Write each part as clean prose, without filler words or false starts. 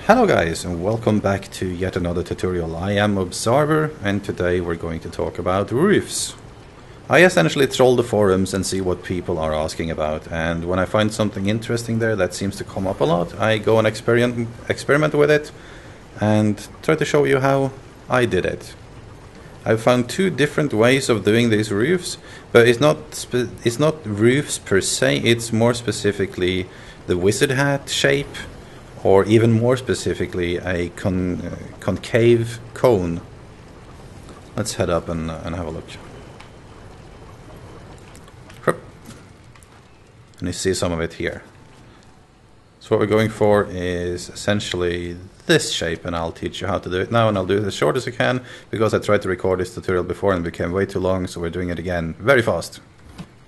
Hello guys, and welcome back to yet another tutorial. I am Observer, and today we're going to talk about roofs. I essentially troll the forums and see what people are asking about, and when I find something interesting there that seems to come up a lot, I go and experiment with it and try to show you how I did it. I've found two different ways of doing these roofs, but it's not roofs per se, it's more specifically the wizard hat shape, or even more specifically a concave cone. Let's head up and have a look. And you see some of it here. So what we're going for is essentially this shape, and I'll teach you how to do it now, and I'll do it as short as I can because I tried to record this tutorial before and it became way too long, so we're doing it again very fast.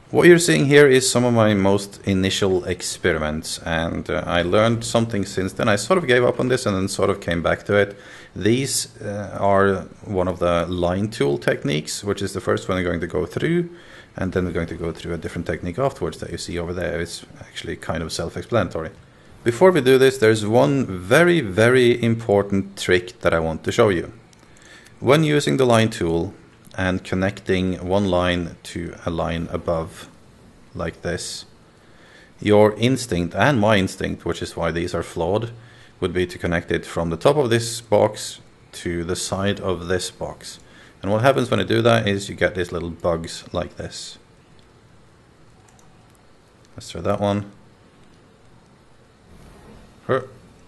What you're seeing here is some of my most initial experiments, and I learned something since then. I sort of gave up on this and then sort of came back to it. These are one of the line tool techniques, which is the first one I'm going to go through, and then we're going to go through a different technique afterwards that you see over there. It's actually kind of self-explanatory. Before we do this, there's one very, very important trick that I want to show you. When using the line tool and connecting one line to a line above, like this, your instinct, and my instinct, which is why these are flawed, would be to connect it from the top of this box to the side of this box. And what happens when you do that is you get these little bugs like this. Let's try that one.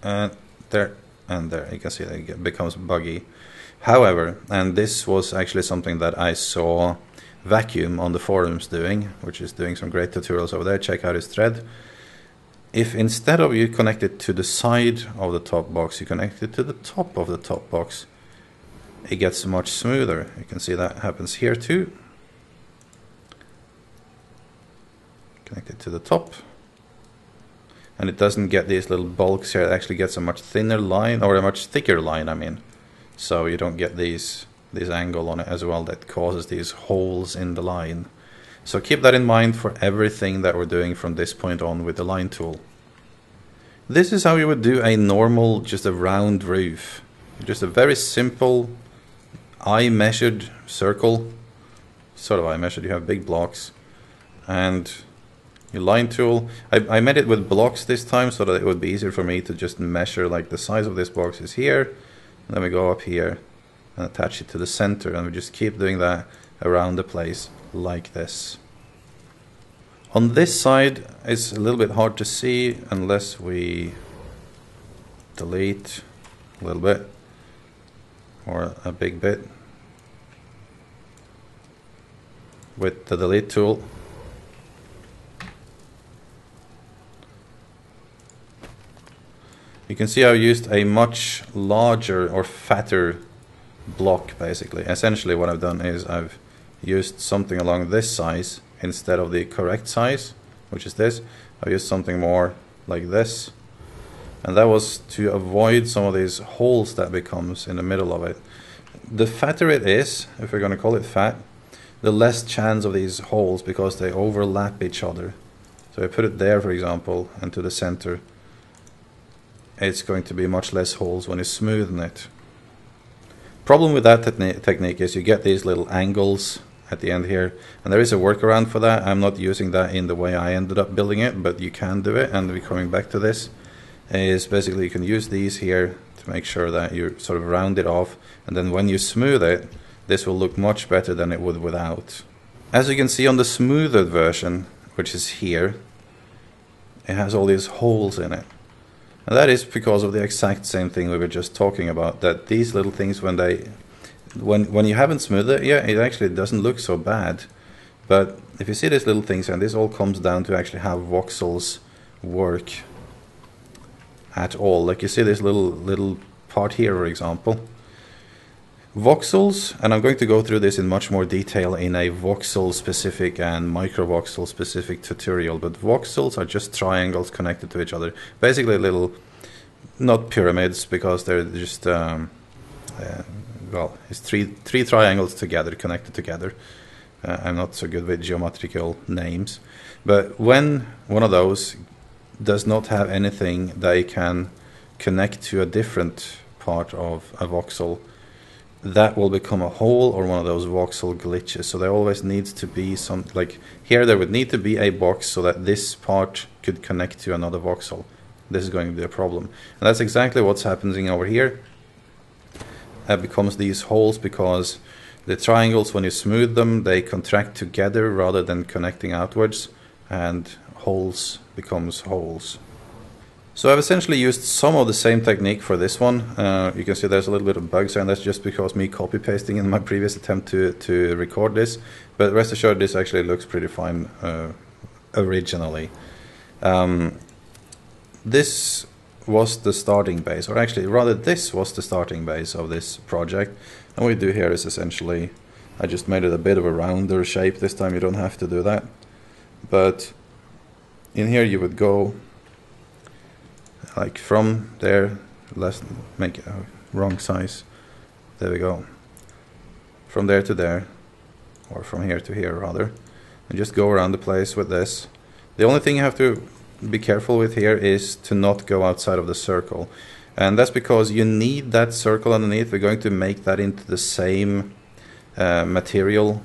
And there, and there. You can see that it becomes buggy. However, and this was actually something that I saw Vacuum on the forums doing, which is doing some great tutorials over there. Check out his thread. If instead of you connect it to the side of the top box, you connect it to the top of the top box, it gets much smoother. You can see that happens here too. Connect it to the top. And it doesn't get these little bulks here. It actually gets a much thinner line, or a much thicker line, I mean. So you don't get this angle on it as well that causes these holes in the line. So keep that in mind for everything that we're doing from this point on with the line tool. This is how you would do a normal, just a round roof. Just a very simple eye-measured circle. Sort of eye-measured, you have big blocks. And your line tool, I made it with blocks this time so that it would be easier for me to just measure, like the size of this box is here. And then we go up here and attach it to the center, and we just keep doing that around the place like this. On this side it's a little bit hard to see unless we delete a little bit or a big bit with the delete tool. You can see I used a much larger or fatter block, basically. Essentially what I've done is I've used something along this size instead of the correct size, which is this. I've used something more like this. And that was to avoid some of these holes that becomes in the middle of it. The fatter it is, if we're going to call it fat, the less chance of these holes because they overlap each other. So I put it there, for example, and to the center. It's going to be much less holes when you smoothen it. Problem with that technique is you get these little angles at the end here, and there is a workaround for that. I'm not using that in the way I ended up building it, but you can do it, and we're coming back to this. Is basically you can use these here to make sure that you sort of round it off, and then when you smooth it, this will look much better than it would without. As you can see on the smoothed version, which is here, it has all these holes in it. And that is because of the exact same thing we were just talking about, that these little things, when you haven't smoothed it, yeah, it actually doesn't look so bad. But if you see these little things, and this all comes down to actually how voxels work at all. Like you see this little part here, for example. Voxels, and I'm going to go through this in much more detail in a voxel specific and microvoxel specific tutorial, but voxels are just triangles connected to each other. Basically little, not pyramids, because they're just, well, it's three triangles together, connected together. I'm not so good with geometrical names, but when one of those does not have anything that it can connect to a different part of a voxel, that will become a hole or one of those voxel glitches. So there always needs to be some, like here there would need to be a box so that this part could connect to another voxel. This is going to be a problem. And that's exactly what's happening over here. It becomes these holes because the triangles, when you smooth them, they contract together rather than connecting outwards, and holes becomes holes. So I've essentially used some of the same technique for this one. You can see there's a little bit of bugs there, and that's just because me copy pasting in my previous attempt to record this. But rest assured, this actually looks pretty fine originally. This was the starting base, or actually rather this was the starting base of this project. And what we do here is essentially, I just made it a bit of a rounder shape. This time you don't have to do that. But in here you would go like from there, let's make it a wrong size. There we go. From there to there, or from here to here rather. And just go around the place with this. The only thing you have to be careful with here is to not go outside of the circle. And that's because you need that circle underneath. We're going to make that into the same material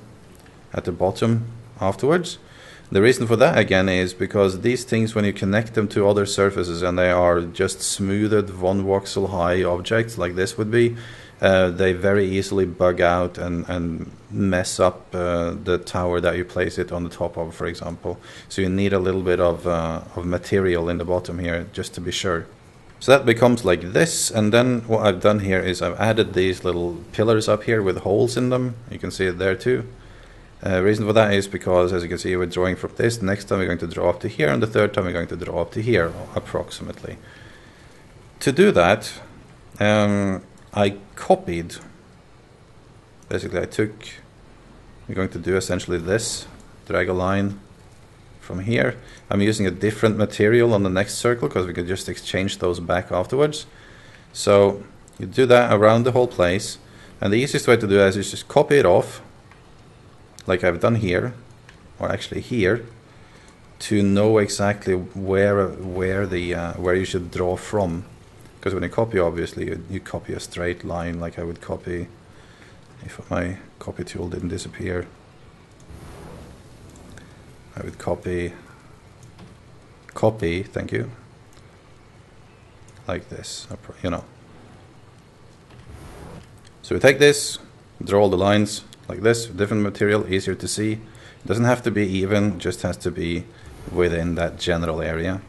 at the bottom afterwards. The reason for that again is because these things, when you connect them to other surfaces and they are just smoothed one voxel high objects like this would be, they very easily bug out and mess up the tower that you place it on the top of, for example. So you need a little bit of material in the bottom here just to be sure. So that becomes like this, and then what I've done here is I've added these little pillars up here with holes in them. You can see it there too. Reason for that is because, as you can see, we're drawing from this. Next time we're going to draw up to here, and the third time we're going to draw up to here, approximately. To do that, I copied, basically we're going to do essentially this, drag a line from here. I'm using a different material on the next circle because we can just exchange those back afterwards. So you do that around the whole place, and the easiest way to do that is just copy it off, like I've done here, or actually here, to know exactly where you should draw from. Because when you copy, obviously you copy a straight line, like I would copy if my copy tool didn't disappear. I would copy, thank you, like this, you know. So we take this, draw all the lines like this, different material, easier to see. It doesn't have to be even, just has to be within that general area.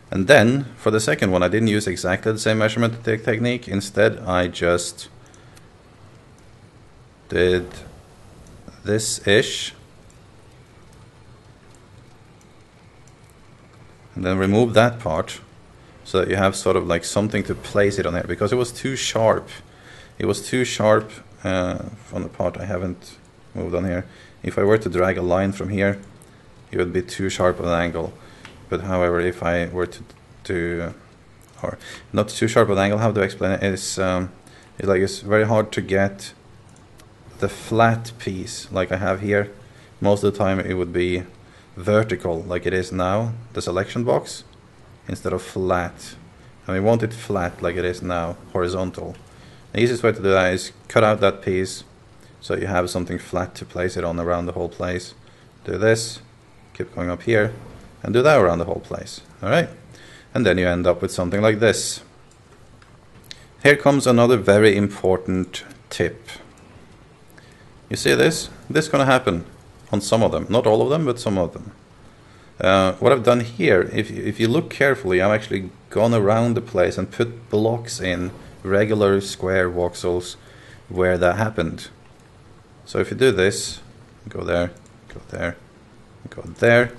And then for the second one, I didn't use exactly the same measurement technique. Instead, I just did this-ish, and then remove that part so that you have sort of like something to place it on there, because it was too sharp. It was too sharp from the part I haven't moved on here. If I were to drag a line from here, it would be too sharp of an angle. But however, if I were to or not too sharp of an angle, how do I explain it? It's like it's very hard to get the flat piece like I have here. Most of the time it would be vertical like it is now, the selection box, instead of flat. And we want it flat like it is now, horizontal. The easiest way to do that is cut out that piece so you have something flat to place it on around the whole place. Do this, keep going up here, and do that around the whole place. Alright, and then you end up with something like this. Here comes another very important tip. You see this? This is going to happen on some of them, not all of them, but some of them. What I've done here, if you look carefully, I've actually gone around the place and put blocks in, regular square voxels, where that happened. So if you do this, go there, go there, go there.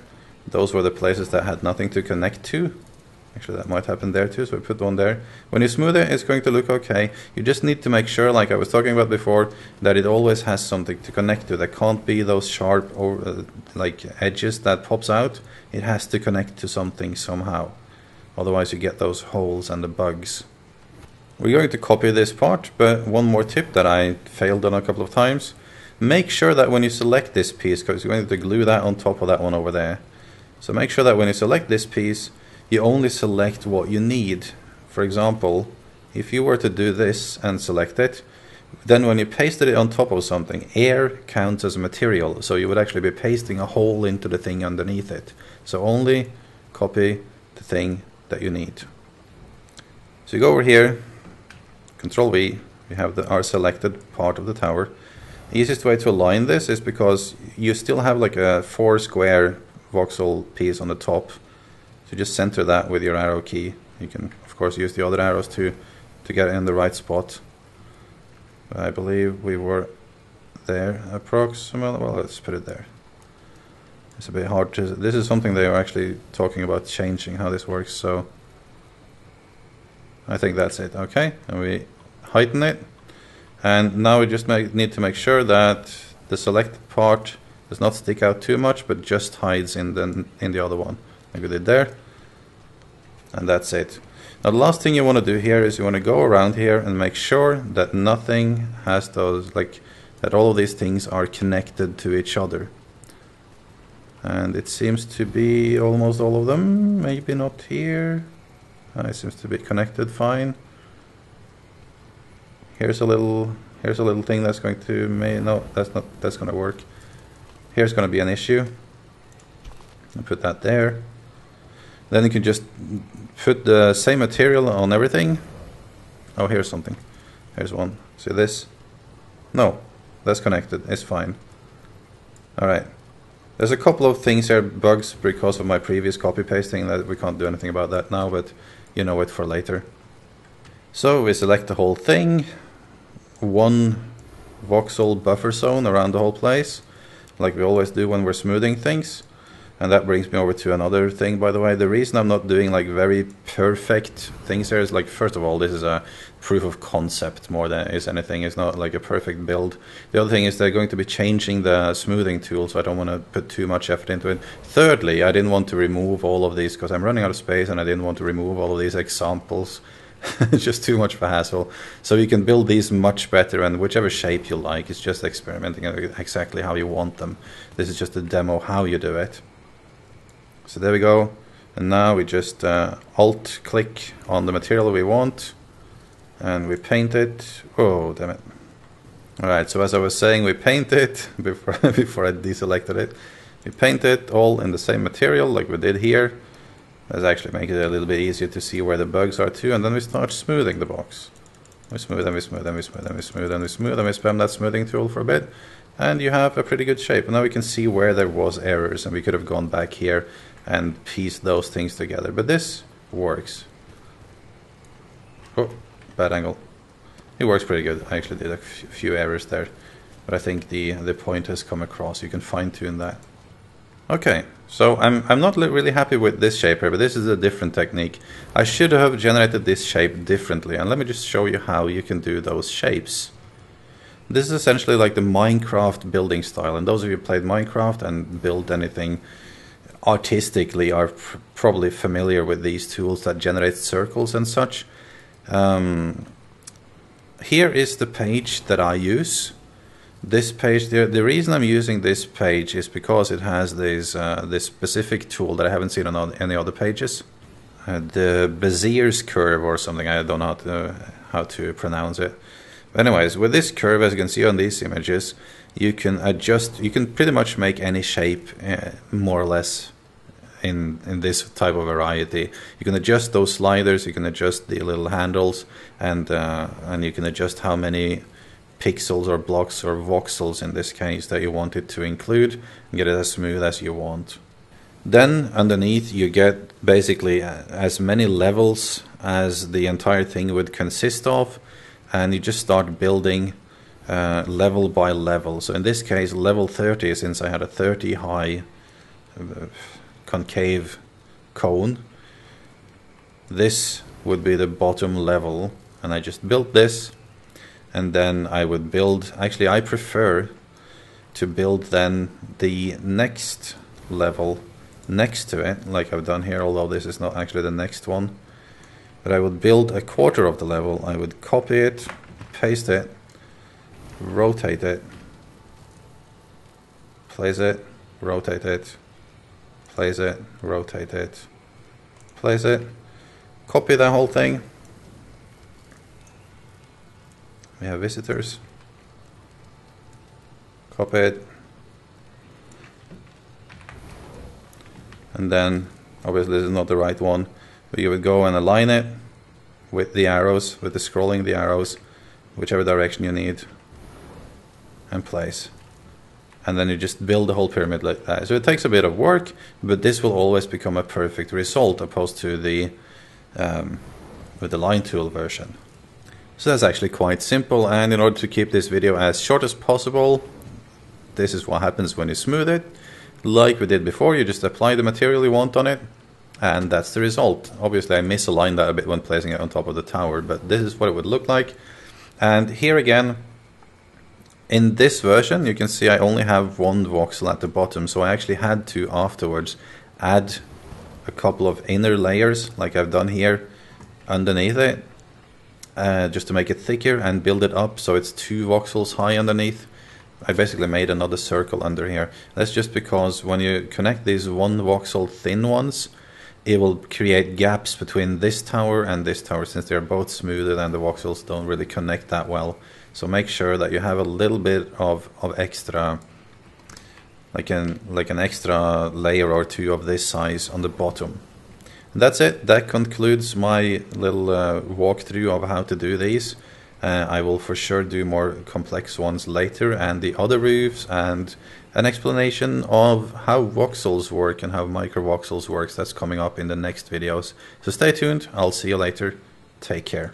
Those were the places that had nothing to connect to. Actually, that might happen there too, so we put one there. When you smooth it, it's going to look okay. You just need to make sure, like I was talking about before, that it always has something to connect to. There can't be those sharp like edges that pops out. It has to connect to something somehow. Otherwise you get those holes and the bugs. We're going to copy this part, but one more tip that I failed on a couple of times. Make sure that when you select this piece, because you're going to glue that on top of that one over there. So make sure that when you select this piece, you only select what you need for example, if you were to do this and select it, then when you pasted it on top of something, air counts as a material, so you would actually be pasting a hole into the thing underneath it. So only copy the thing that you need. So you go over here, Control V, we have our selected part of the tower. The easiest way to align this is because you still have like a 4 square voxel piece on the top. So just center that with your arrow key. You can of course use the other arrows to get it in the right spot. I believe we were there approximately. Well, let's put it there. It's a bit hard to... This is something they are actually talking about changing how this works, so I think that's it. Okay, and we heighten it. And now we just need to make sure that the selected part does not stick out too much, but just hides in the other one, like we did there. And that's it. Now the last thing you want to do here is you want to go around here and make sure that nothing has those, like that all of these things are connected to each other. And it seems to be almost all of them, maybe not here. It seems to be connected fine. Here's a little thing that's going to that's going to work. Here's going to be an issue. I'll put that there. Then you can just put the same material on everything. Oh, here's something. Here's one. See this? No, that's connected. It's fine. Alright. There's a couple of things here, bugs, because of my previous copy pasting, that we can't do anything about that now, but you know it for later. So we select the whole thing. One voxel buffer zone around the whole place, like we always do when we're smoothing things. And that brings me over to another thing, by the way. The reason I'm not doing like very perfect things here is, like, first of all, this is a proof of concept more than is anything. It's not like a perfect build. The other thing is they're going to be changing the smoothing tool, so I don't want to put too much effort into it. Thirdly, I didn't want to remove all of these because I'm running out of space, and I didn't want to remove all of these examples. It's just too much of a hassle. So you can build these much better, and whichever shape you like. It's just experimenting exactly how you want them. This is just a demo how you do it. So there we go, and now we just alt click on the material we want and we paint it. Oh, damn it. Alright, so as I was saying, we paint it before I deselected it. We paint it all in the same material like we did here. That's actually make it a little bit easier to see where the bugs are too, and then we start smoothing the box. We smooth and we smooth and we smooth and we smooth and we smooth and we spam that smoothing tool for a bit, and you have a pretty good shape. And now we can see where there was errors, and we could have gone back here and piece those things together, but this works. Oh, bad angle. It works pretty good. I actually did a few errors there, but I think the point has come across. You can fine-tune that. Okay, so I'm not really happy with this shape here, but this is a different technique. I should have generated this shape differently, and let me just show you how you can do those shapes. This is essentially like the Minecraft building style, and those of you who played Minecraft and build anything artistically are probably familiar with these tools that generate circles and such. Here is the page that I use. This page, the reason I'm using this page is because it has this specific tool that I haven't seen on any other pages. The Bézier's curve or something, I don't know how to pronounce it. But anyways, with this curve, as you can see on these images, you can adjust, you can pretty much make any shape more or less in this type of variety. You can adjust those sliders, you can adjust the little handles, and you can adjust how many pixels or blocks or voxels in this case that you want it to include, and get it as smooth as you want. Then underneath you get basically as many levels as the entire thing would consist of, and you just start building level by level. So in this case level 30, since I had a 30 high concave cone, this would be the bottom level, and I just built this. And then I would build, actually I prefer to build then the next level next to it, like I've done here, although this is not actually the next one. But I would build a quarter of the level, I would copy it, paste it, rotate it, place it, rotate it, place it, rotate it, place it, copy the whole thing, We have visitors. Copy it. And then, obviously this is not the right one, but you would go and align it with the arrows, with the scrolling the arrows, whichever direction you need, and place. And then you just build the whole pyramid like that. So it takes a bit of work, but this will always become a perfect result opposed to the with the line tool version. So that's actually quite simple, and in order to keep this video as short as possible, this is what happens when you smooth it. Like we did before, you just apply the material you want on it, and that's the result. Obviously I misaligned that a bit when placing it on top of the tower, but this is what it would look like. And here again, in this version, you can see I only have one voxel at the bottom, so I actually had to afterwards add a couple of inner layers, like I've done here, underneath it, just to make it thicker and build it up so it's 2 voxels high underneath. I basically made another circle under here. That's just because when you connect these 1 voxel thin ones, it will create gaps between this tower and this tower, since they're both smoother and the voxels don't really connect that well. So make sure that you have a little bit of extra, like an extra layer or 2 of this size on the bottom. And that's it. That concludes my little walkthrough of how to do these. I will for sure do more complex ones later, and the other roofs, and an explanation of how voxels work and how microvoxels works. That's coming up in the next videos. So stay tuned. I'll see you later. Take care.